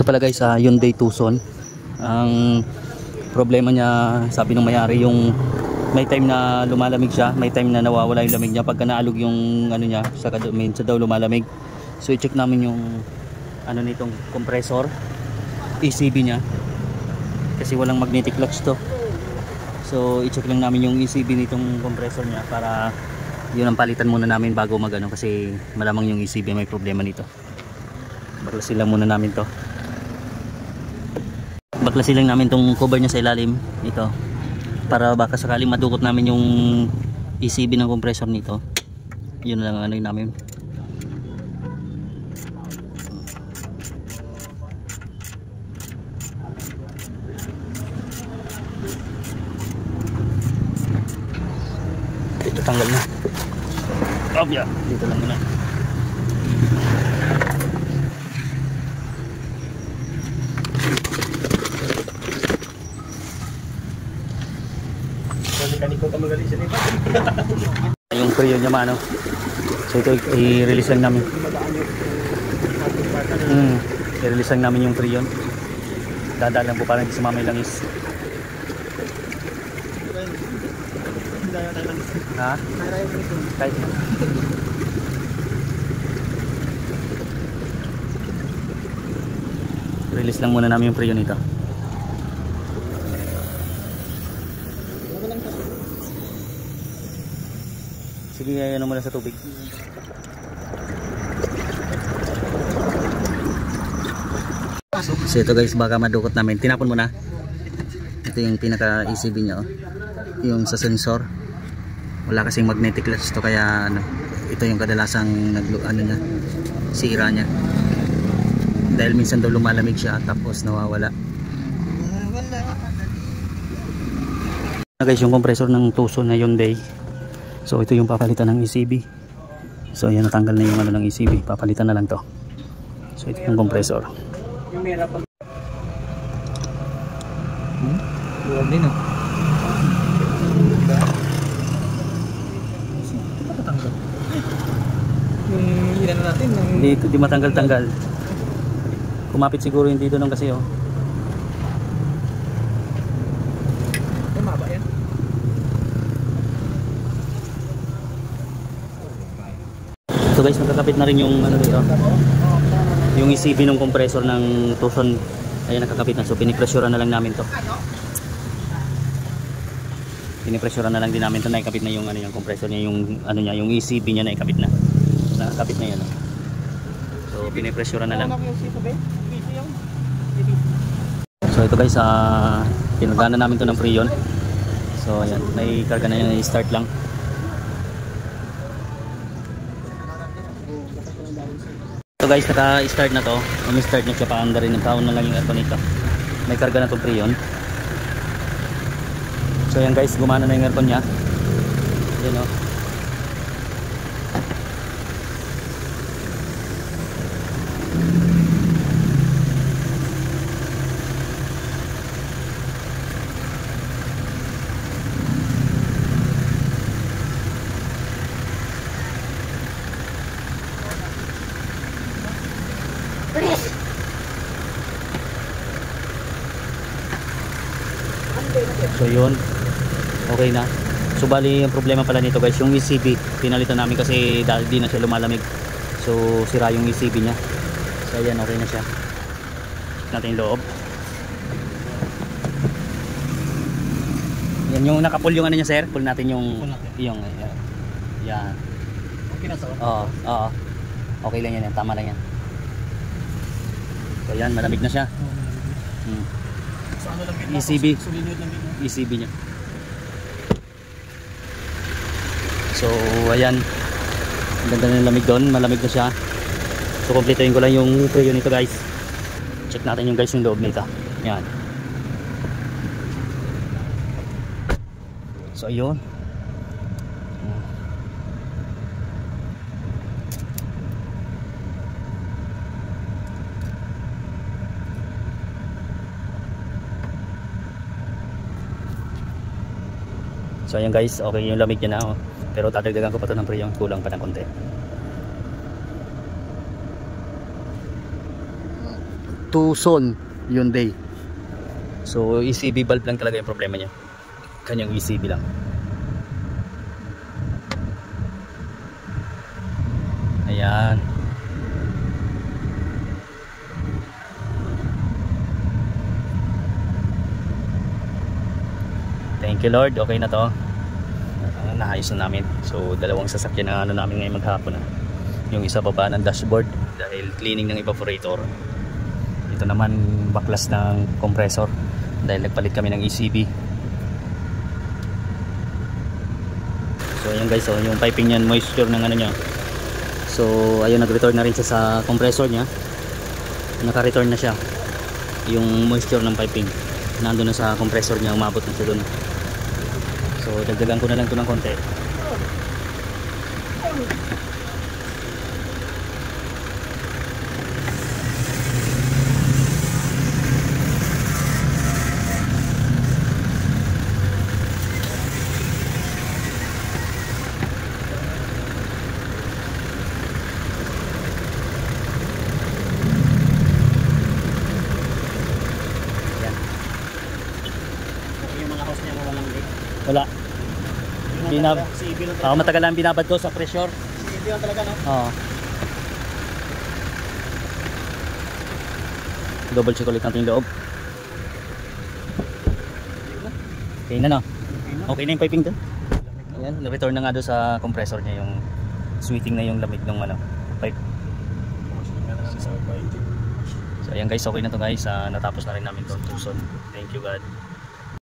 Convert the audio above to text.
Ito pala guys, Hyundai Tucson. Ang problema niya, sabi ng may-ari, yung may time na lumalamig siya, may time na nawawala yung lamig niya pagka naalog yung ano niya, saka minsan daw lumalamig. So i-check namin yung ano nitong compressor, ECB niya, kasi walang magnetic clutch to. So i-check lang namin yung ECB nitong compressor niya para yun ang palitan muna namin bago magano, kasi malamang yung ECB may problema nito. Baklasin lang muna namin to. Baklasin lang namin tong cover niya sa ilalim ito, para baka sakaling madukot namin yung ECB ng compressor nito. Yun lang ano namin. Ito tanggal na. Oh yeah, dito lang muna. Yung preo niya mano. So ito i-release lang namin. I-release lang namin yung preo. Dadaan lang po para hindi sumama yung langis. Ha? Kahit na. Release lang muna namin yung preo nito. Sige, ano muna sa tubig. So ito guys, baka madukot namin. Tinapon mo na. Ito yung pinaka ECB nya, oh. Yung sa sensor. Wala kasing magnetic clutch to, kaya ano, ito yung kadalasang ano nya, sira nya. Dahil minsan daw lumalamig siya tapos nawawala. Guys, yung compressor ng Tucson na Hyundai. So ito yung papalitan ng ECB. So ayan, natanggal na yung ano ng ECB. Papalitan na lang to. So ito yung compressor. Luwag din, oh. Ilan na natin? Dito, di matanggal-tanggal. Kumapit siguro yung dito nung kasi, oh. Maba yan. So guys, nakakapit na rin yung ano dito, yung ECB ng compressor ng Tucson. Ayan, nakakapit na. So pinipressurean na lang namin to. Pinipressurean na lang din namin to. Naikapit na yung ano, yung compressor niya, yung ano niya, yung ECB niya naikapit na. Nakakapit na yan, oh. So pinipressurean na lang. So ito guys, pinagana namin to ng Freon. So ayan, may karga na yan, i-start lang. So guys, naka-start na to. Umi-start na siya, paanda rin ng taon na lang yung aircon nito. May karga na to Freon. So yan guys, gumana na yung aircon niya. Yan, oh. So yun, okay na. So bali, yung problema pala nito guys, yung ECB pinalitan namin kasi dahil di na siya lumalamig. So sira yung ECB nya. So ayan, okay na siya. Natin yung loob. Yan yung nakapull yung ano niya sir. Pull natin yung yan. Okay na to? Oo. Okay lang yan, tama lang yan. So yan, malamig na siya. Sa ano lang yun? ECB. Sulinod lang yun. ECB nya. So ayan, ganda na lamig doon, malamig na siya. So kumpletuhin ko lang yung preo nito guys. Check natin yung guys yung loob nito. Yan. So ayun. So ayan guys, okay yung lamig niya na, oh. Pero dadagdagan ko pa ito ng preo, kulang pa ng konti. Tucson Hyundai. So ECB valve lang talaga yung problema niya, kanyang ECB lang. Ayan. Thank you Lord, okay na to. Naayos na namin. So dalawang sasakyan na ano namin ngayong maghapon na. Yung isa baba ng dashboard dahil cleaning ng evaporator. Ito naman baklas ng compressor dahil nagpalit kami ng ECB. So ayan guys, so yung piping niyan, moisture ng ano niya. So ayun, nag-return na rin siya sa compressor niya. Naka-return na siya. Yung moisture ng piping nandun na sa compressor niya, umabot na siya dun. So dagdagan ko na lang ito ng konti. Wala. Matagal lang binabad ko sa pressure. Hindi lang talaga, no? Oo. Double check ulit natin yung loob. Okay na, no? Okay na yung piping doon. Ayan, return na nga doon sa compressor niya, yung sweeting na yung lamig ng ano, pipe. So ayan guys, okay na to guys. Natapos na rin namin to, Tucson. Thank you God.